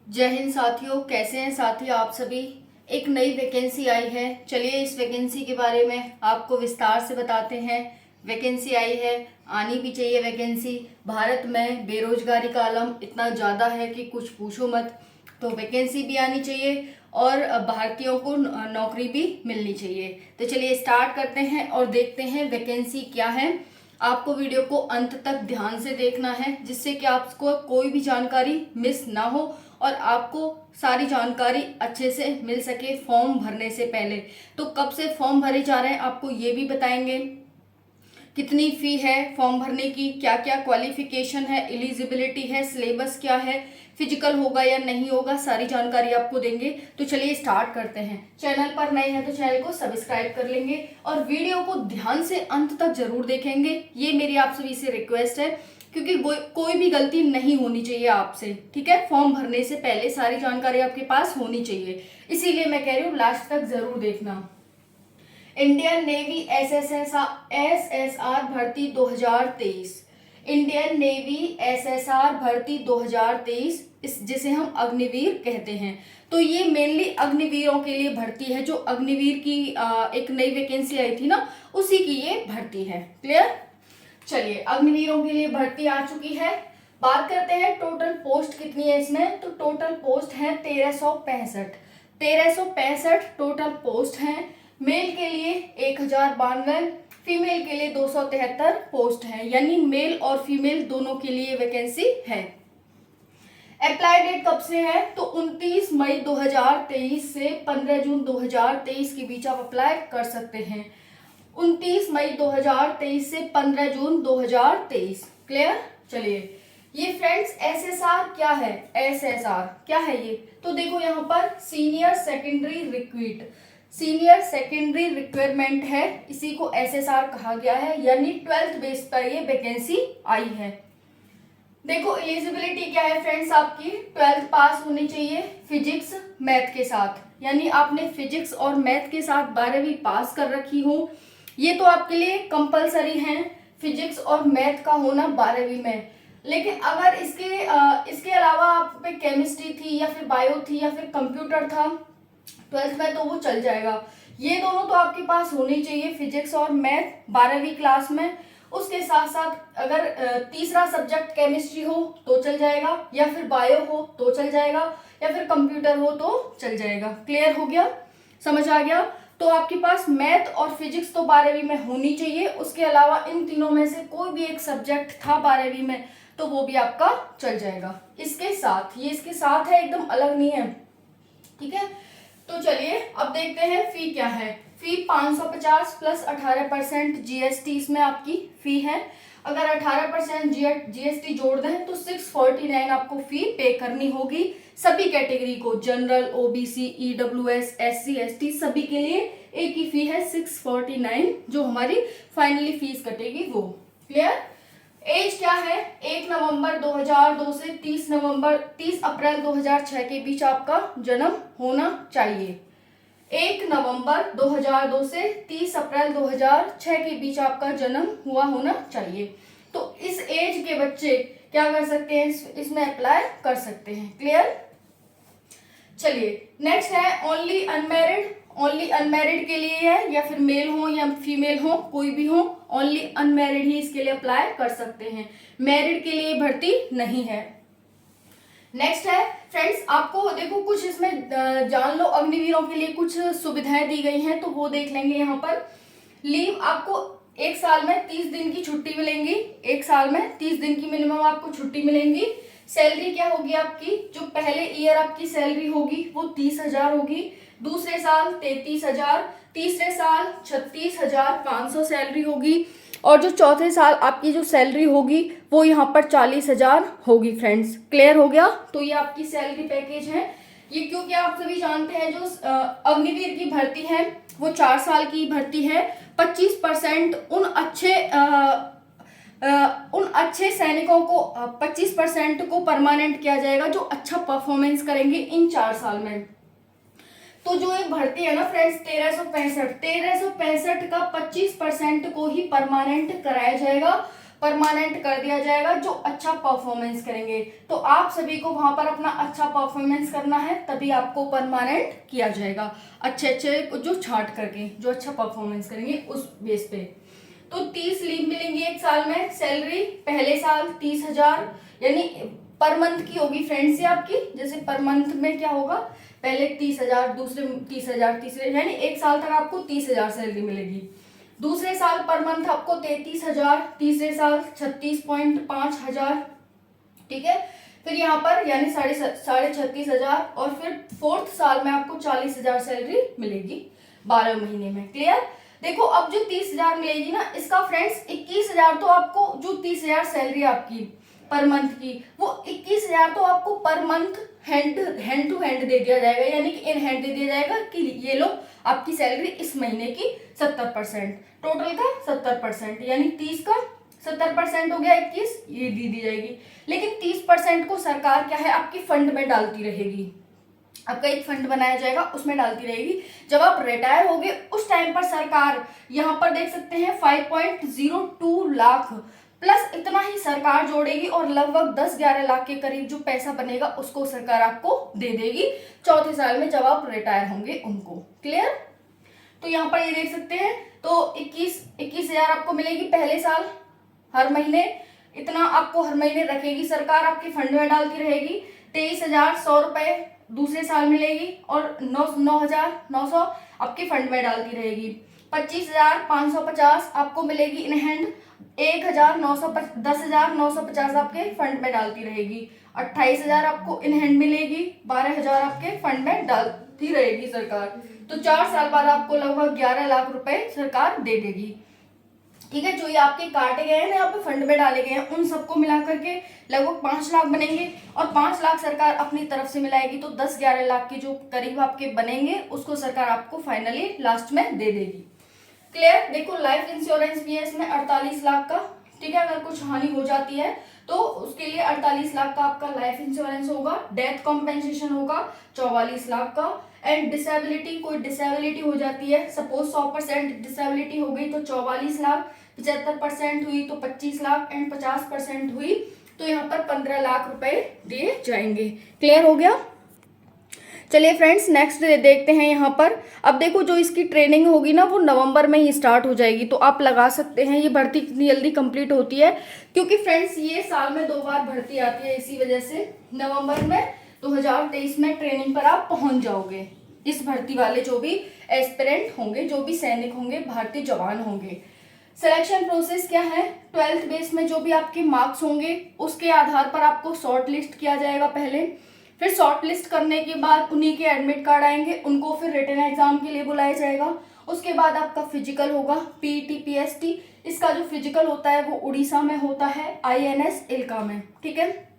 जय हिंद साथियों, कैसे हैं साथी आप सभी। एक नई वैकेंसी आई है। चलिए इस वैकेंसी के बारे में आपको विस्तार से बताते हैं। वैकेंसी आई है, आनी भी चाहिए वैकेंसी। भारत में बेरोजगारी का आलम इतना ज़्यादा है कि कुछ पूछो मत। तो वैकेंसी भी आनी चाहिए और भारतीयों को नौकरी भी मिलनी चाहिए। तो चलिए स्टार्ट करते हैं और देखते हैं वैकेंसी क्या है। आपको वीडियो को अंत तक ध्यान से देखना है, जिससे कि आपको कोई भी जानकारी मिस ना हो और आपको सारी जानकारी अच्छे से मिल सके फॉर्म भरने से पहले। तो कब से फॉर्म भरे जा रहे हैं आपको ये भी बताएंगे। कितनी फ़ी है फॉर्म भरने की, क्या क्या क्वालिफिकेशन है, एलिजिबिलिटी है, सिलेबस क्या है, फिजिकल होगा या नहीं होगा, सारी जानकारी आपको देंगे। तो चलिए स्टार्ट करते हैं। चैनल पर नए हैं तो चैनल को सब्सक्राइब कर लेंगे और वीडियो को ध्यान से अंत तक जरूर देखेंगे। ये मेरी आप सभी से रिक्वेस्ट है, क्योंकि कोई भी गलती नहीं होनी चाहिए आपसे। ठीक है, फॉर्म भरने से पहले सारी जानकारी आपके पास होनी चाहिए, इसीलिए मैं कह रही हूँ लास्ट तक जरूर देखना। इंडियन नेवी एसएसआर भर्ती 2023। इंडियन नेवी एसएसआर भर्ती 2023, जिसे हम अग्निवीर कहते हैं। तो ये मेनली अग्निवीरों के लिए भर्ती है। जो अग्निवीर की एक नई वैकेंसी आई थी ना, उसी की ये भर्ती है। क्लियर। चलिए अग्निवीरों के लिए भर्ती आ चुकी है। बात करते हैं टोटल पोस्ट कितनी है इसमें। तो टोटल पोस्ट है 1365 टोटल पोस्ट हैं। मेल के लिए 1092, फीमेल के लिए 273 पोस्ट है, यानी मेल और फीमेल दोनों के लिए वैकेंसी है। अप्लाई डेट कब से है तो 29 मई 2023 से 15 जून 2023 के बीच आप अप्लाई कर सकते हैं। 29 मई 2023 से 15 जून 2023। क्लियर। चलिए ये फ्रेंड्स एसएसआर क्या है, एसएसआर क्या है ये, तो देखो यहाँ पर सीनियर सेकेंडरी रिक्वायरमेंट है, इसी को एसएसआर कहा गया है, यानी 12th बेस पर ये वैकेंसी आई है। देखो एलिजिबिलिटी क्या है फ्रेंड्स, आपकी 12th पास होनी चाहिए फिजिक्स मैथ के साथ, यानी आपने फिजिक्स और मैथ के साथ 12वीं पास कर रखी हो। ये तो आपके लिए कंपलसरी है, फिजिक्स और मैथ का होना 12वीं में। लेकिन अगर इसके अलावा आप पे केमिस्ट्री थी या फिर बायो थी या फिर कंप्यूटर था 12th में, तो वो चल जाएगा। ये दोनों तो आपके पास होनी चाहिए, फिजिक्स और मैथ 12वीं क्लास में। उसके साथ साथ अगर तीसरा सब्जेक्ट केमिस्ट्री हो तो चल जाएगा, या फिर बायो हो तो चल जाएगा, या फिर कंप्यूटर हो तो चल जाएगा। क्लियर हो गया, समझ आ गया। तो आपके पास मैथ और फिजिक्स तो 12वीं में होनी चाहिए। उसके अलावा इन तीनों में से कोई भी एक सब्जेक्ट था 12वीं में तो वो भी आपका चल जाएगा। इसके साथ ये इसके साथ है, एकदम अलग नहीं है। ठीक है, तो चलिए अब देखते हैं फी क्या है। फी 550 प्लस 18% जीएसटी इसमें आपकी फी है। अगर 18% जीएसटी जोड़ दें तो 649 आपको फी पे करनी होगी। सभी कैटेगरी को, general, OBC, EWS, SC, ST सभी के लिए एक ही फी है 649, जो हमारी फाइनली फीस कटेगी वो। क्लियर। एज क्या है, 1 नवंबर 2002 से 30 अप्रैल 2006 के बीच आपका जन्म होना चाहिए। 1 नवंबर 2002 से 30 अप्रैल 2006 के बीच आपका जन्म हुआ होना चाहिए। तो इस एज के बच्चे क्या कर सकते हैं, इसमें अप्लाई कर सकते हैं। क्लियर। चलिए नेक्स्ट है ओनली अनमैरिड के लिए है, या फिर मेल हो या फीमेल हो, कोई भी हो, ओनली अनमैरिड ही इसके लिए अप्लाई कर सकते हैं। मैरिड के लिए भर्ती नहीं है। नेक्स्ट है फ्रेंड्स, आपको देखो कुछ इसमें जान लो, अग्निवीरों के लिए कुछ सुविधाएं दी गई हैं तो वो देख लेंगे। यहाँ पर लीव आपको एक साल में 30 दिन की छुट्टी मिलेंगी। एक साल में 30 दिन की मिनिमम आपको छुट्टी मिलेंगी। सैलरी क्या होगी आपकी, जो पहले ईयर आपकी सैलरी होगी वो 30,000 होगी, दूसरे साल 33,000, तीसरे साल 36,500 सैलरी होगी, और जो चौथे साल आपकी जो सैलरी होगी वो यहाँ पर 40,000 होगी। फ्रेंड्स क्लियर हो गया। तो ये आपकी सैलरी पैकेज है। ये क्योंकि आप सभी जानते हैं जो अग्निवीर की भर्ती है वो 4 साल की भर्ती है। 25% उन अच्छे सैनिकों को 25% को परमानेंट किया जाएगा जो अच्छा परफॉर्मेंस करेंगे इन 4 साल में। तो जो एक भर्ती है ना फ्रेंड्स 1365 का 25% को ही परमानेंट कराया जाएगा। परमानेंट कर दिया जाएगा जो अच्छा परफॉर्मेंस करेंगे। तो आप सभी को वहां पर अपना अच्छा परफॉर्मेंस करना है, तभी आपको परमानेंट किया जाएगा। अच्छे अच्छे जो छांट करके जो अच्छा परफॉर्मेंस करेंगे उस बेस पे। तो 30 लीव मिलेंगी एक साल में। सैलरी पहले साल 30,000 यानी पर मंथ की होगी फ्रेंड्स ये आपकी। जैसे पर मंथ में क्या होगा, पहले 30,000, दूसरे 30,000, तीसरे यानी एक साल तक आपको 30,000 सैलरी मिलेगी। दूसरे साल पर मंथ आपको 33,000, तीसरे साल 36.5 हजार, ठीक है। फिर यहाँ पर यानी 36,500 और फिर फोर्थ साल में आपको 40,000 सैलरी मिलेगी 12 महीने में। क्लियर। देखो अब जो 30,000 मिलेगी ना, इसका फ्रेंड्स 21,000 तो आपको, जो 30,000 सैलरी आपकी पर मंथ की, वो 21,000 तो आपको per month hand to hand दे दिया जाएगा, यानी कि इन हैंड दे दिया जाएगा कि ये लो आपकी सैलरी इस महीने की 70%, टोटल का 70%, यानी 30 का 70% हो गया, 21 ये दी जाएगी। लेकिन 30% को सरकार क्या है आपकी फंड में डालती रहेगी। आपका एक फंड बनाया जाएगा, उसमें डालती रहेगी। जब आप रिटायर होगे उस टाइम पर सरकार, यहाँ पर देख सकते हैं 5.02 लाख प्लस इतना ही सरकार जोड़ेगी और लगभग 10-11 लाख के करीब जो पैसा बनेगा उसको सरकार आपको दे देगी चौथे साल में जब आप रिटायर होंगे उनको। क्लियर। तो यहाँ पर ये देख सकते हैं, तो 21,000 आपको मिलेगी पहले साल, हर महीने इतना आपको हर महीने रखेगी सरकार, आपके फंड में डालती रहेगी। 23,100 रुपए दूसरे साल मिलेगी और 9,900 आपके फंड में डालती रहेगी। 25,550 आपको मिलेगी इन हैंड, 10,950 आपके फंड में डालती रहेगी। 28,000 आपको इन हैंड मिलेगी, 12,000 आपके फंड में डालती रहेगी सरकार। तो 4 साल बाद आपको लगभग 11 लाख रुपए सरकार दे देगी। ठीक है। जो ये आपके काटे गए हैं ना, यहाँ पे फंड में डाले गए हैं, उन सबको मिला करके लगभग 5 लाख बनेंगे और 5 लाख सरकार अपनी तरफ से मिलाएगी। तो 10-11 लाख के जो करीब आपके बनेंगे उसको सरकार आपको फाइनली लास्ट में दे देगी। क्लियर। देखो लाइफ इंश्योरेंस भी है इसमें 48 लाख का, ठीक है। अगर कुछ हानि हो जाती है तो उसके लिए 48 लाख का आपका लाइफ इंश्योरेंस होगा। डेथ कॉम्पेंसेशन होगा 44 लाख का। एंड डिसेबिलिटी, कोई डिसेबिलिटी हो जाती है, सपोज 100% डिसेबिलिटी हो गई तो 44 लाख, 75% हुई तो 25 लाख एंड 50% हुई तो यहाँ पर 15 लाख रुपए दिए जाएंगे। क्लियर हो गया। चलिए फ्रेंड्स नेक्स्ट देखते हैं यहाँ पर। अब देखो जो इसकी ट्रेनिंग होगी ना वो नवंबर में ही स्टार्ट हो जाएगी, तो आप लगा सकते हैं। ये भर्ती कितनी जल्दी कंप्लीट होती है, क्योंकि फ्रेंड्स ये साल में 2 बार भर्ती आती है, इसी वजह से नवंबर में 2023 में ट्रेनिंग पर आप पहुंच जाओगे। इस भर्ती वाले जो भी एस्पिरेंट होंगे, जो भी सैनिक होंगे, भारतीय जवान होंगे। सिलेक्शन प्रोसेस क्या है, 12th बेस में जो भी आपके मार्क्स होंगे उसके आधार पर आपको शॉर्ट लिस्ट किया जाएगा पहले। फिर शॉर्ट लिस्ट करने के बाद उन्हीं के एडमिट कार्ड आएंगे, उनको फिर रिटन एग्जाम के लिए बुलाया जाएगा। उसके बाद आपका फिजिकल होगा, पीईटी पीएसटी। इसका जो फिजिकल होता है वो उड़ीसा में होता है, INS इल्का में, ठीक है।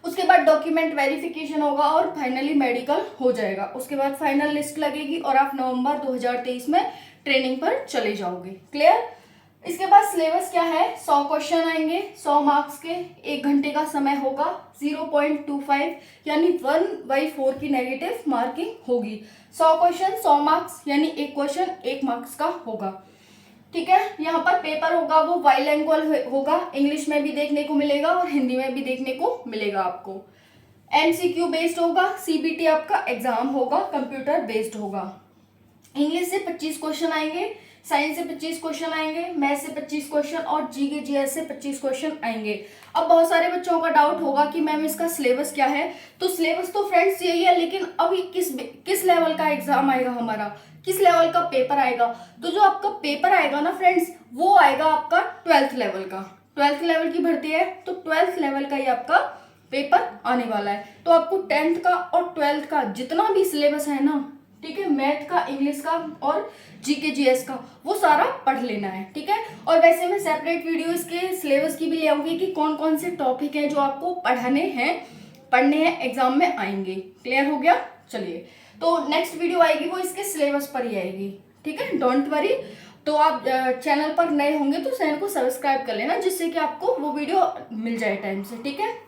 उसके बाद डॉक्यूमेंट वेरिफिकेशन होगा और फाइनली मेडिकल हो जाएगा। उसके बाद फाइनल लिस्ट लगेगी और आप नवंबर 2023 में ट्रेनिंग पर चले जाओगे। क्लियर। इसके बाद सिलेबस क्या है, 100 क्वेश्चन आएंगे 100 मार्क्स के, 1 घंटे का समय होगा, 0.25 यानी 1/4 की नेगेटिव मार्किंग होगी। 100 क्वेश्चन 100 मार्क्स यानी 1 क्वेश्चन 1 मार्क्स का होगा, ठीक है। यहाँ पर पेपर होगा वो बाइलिंगुअल होगा, इंग्लिश में भी देखने को मिलेगा और हिंदी में भी देखने को मिलेगा आपको। MCQ बेस्ड होगा, CBT आपका एग्जाम होगा, कंप्यूटर बेस्ड होगा। इंग्लिश से 25 क्वेश्चन आएंगे, साइंस से 25 क्वेश्चन आएंगे, मैथ से 25 क्वेश्चन और जीके जीएस से 25 क्वेश्चन आएंगे। अब बहुत सारे बच्चों का डाउट होगा कि मैम इसका सिलेबस क्या है। तो सिलेबस तो फ्रेंड्स यही है, लेकिन अभी किस लेवल का एग्जाम आएगा हमारा, किस लेवल का पेपर आएगा। तो जो आपका पेपर आएगा ना फ्रेंड्स, वो आएगा आपका 12th लेवल का। 12th लेवल की भर्ती है तो 12th लेवल का ही आपका पेपर आने वाला है। तो आपको 10th का और 12th का जितना भी सिलेबस है ना, ठीक है, मैथ का, इंग्लिश का और जीके जीएस का, वो सारा पढ़ लेना है, ठीक है। और वैसे मैं सेपरेट वीडियो इसके सिलेबस की भी ले आऊंगी कि कौन कौन से टॉपिक हैं जो आपको पढ़ने हैं एग्जाम में आएंगे। क्लियर हो गया। चलिए तो नेक्स्ट वीडियो आएगी वो इसके सिलेबस पर ही आएगी, ठीक है, डोंट वरी। तो आप चैनल पर नए होंगे तो चैनल को सब्सक्राइब कर लेना, जिससे कि आपको वो वीडियो मिल जाए टाइम से, ठीक है।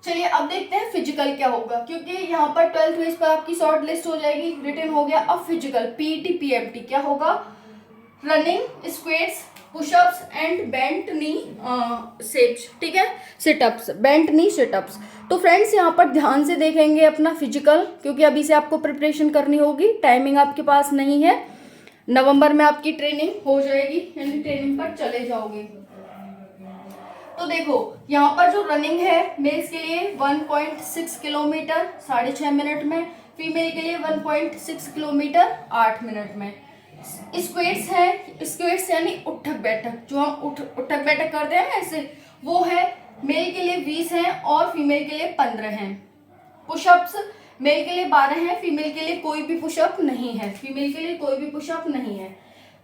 चलिए अब देखते हैं फिजिकल क्या होगा, क्योंकि यहाँ पर 12th बेस पर आपकी शॉर्ट लिस्ट हो जाएगी, रिटन हो गया। अब फिजिकल पीईटी पीएमटी क्या होगा, running, squats, pushups and bent knee ceps, ठीक है, सिटअप्स, बेंट नी सिटअप्स। तो फ्रेंड्स यहाँ पर ध्यान से देखेंगे अपना फिजिकल, क्योंकि अभी से आपको प्रिपरेशन करनी होगी, टाइमिंग आपके पास नहीं है, नवंबर में आपकी ट्रेनिंग हो जाएगी, यानी ट्रेनिंग पर चले जाओगे। तो देखो यहाँ पर जो रनिंग है मेल्स के लिए 1.6 किलोमीटर 6.5 मिनट में, फीमेल के लिए 1.6 किलोमीटर 8 मिनट में। स्क्वेट्स है, स्क्वेट्स यानी उठक बैठक, जो हम उठक बैठक करते हैं ना ऐसे, वो है, मेल के लिए 20 है और फीमेल के लिए 15 है। पुशअप्स मेल के लिए 12 है, फीमेल के लिए कोई भी पुशअप नहीं है, फीमेल के लिए कोई भी पुशअप नहीं है।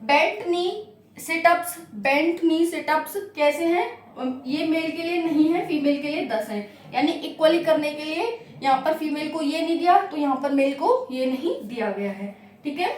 बेंट नी सिटअप्स, बेंट नी सिटअप्स कैसे हैं, ये मेल के लिए नहीं है, फीमेल के लिए 10 है, यानी इक्वली करने के लिए यहाँ पर फीमेल को ये नहीं दिया तो यहाँ पर मेल को ये नहीं दिया गया है, ठीक है,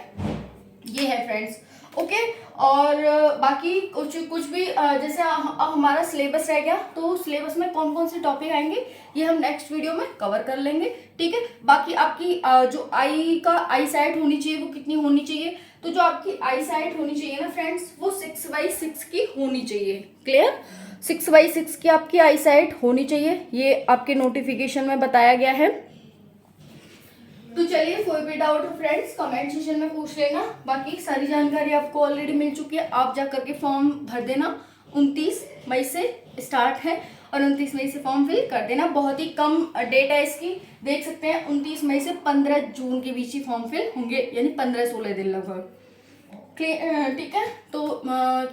ये है फ्रेंड्स। ओके, और बाकी कुछ भी जैसे हमारा सिलेबस रह गया, तो सिलेबस में कौन कौन से टॉपिक आएंगे ये हम नेक्स्ट वीडियो में कवर कर लेंगे, ठीक है। बाकी आपकी जो आई साइट होनी चाहिए वो कितनी होनी चाहिए, तो जो आपकी आई साइट होनी चाहिए ना फ्रेंड्स, वो 6/6 की होनी चाहिए, क्लियर, 6/6 की आपकी आई साइट होनी चाहिए, ये आपके नोटिफिकेशन में बताया गया है। तो चलिए, कोई भी डाउट हो फ्रेंड्स कमेंट सेक्शन में पूछ लेना, बाकी सारी जानकारी आपको ऑलरेडी मिल चुकी है, आप जा करके फॉर्म भर देना, 29 मई से स्टार्ट है और 29 मई से फॉर्म फिल कर देना, बहुत ही कम डेट है इसकी, देख सकते हैं 29 मई से 15 जून के बीच ही फॉर्म फिल होंगे, यानी 15-16 दिन लगभग, ठीक है। तो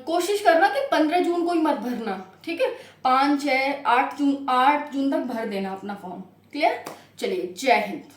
कोशिश करना कि 15 जून को ही मत भरना, ठीक है, 5, 6, 8 जून तक भर देना अपना फॉर्म, क्लियर। चलिए, जय हिंद।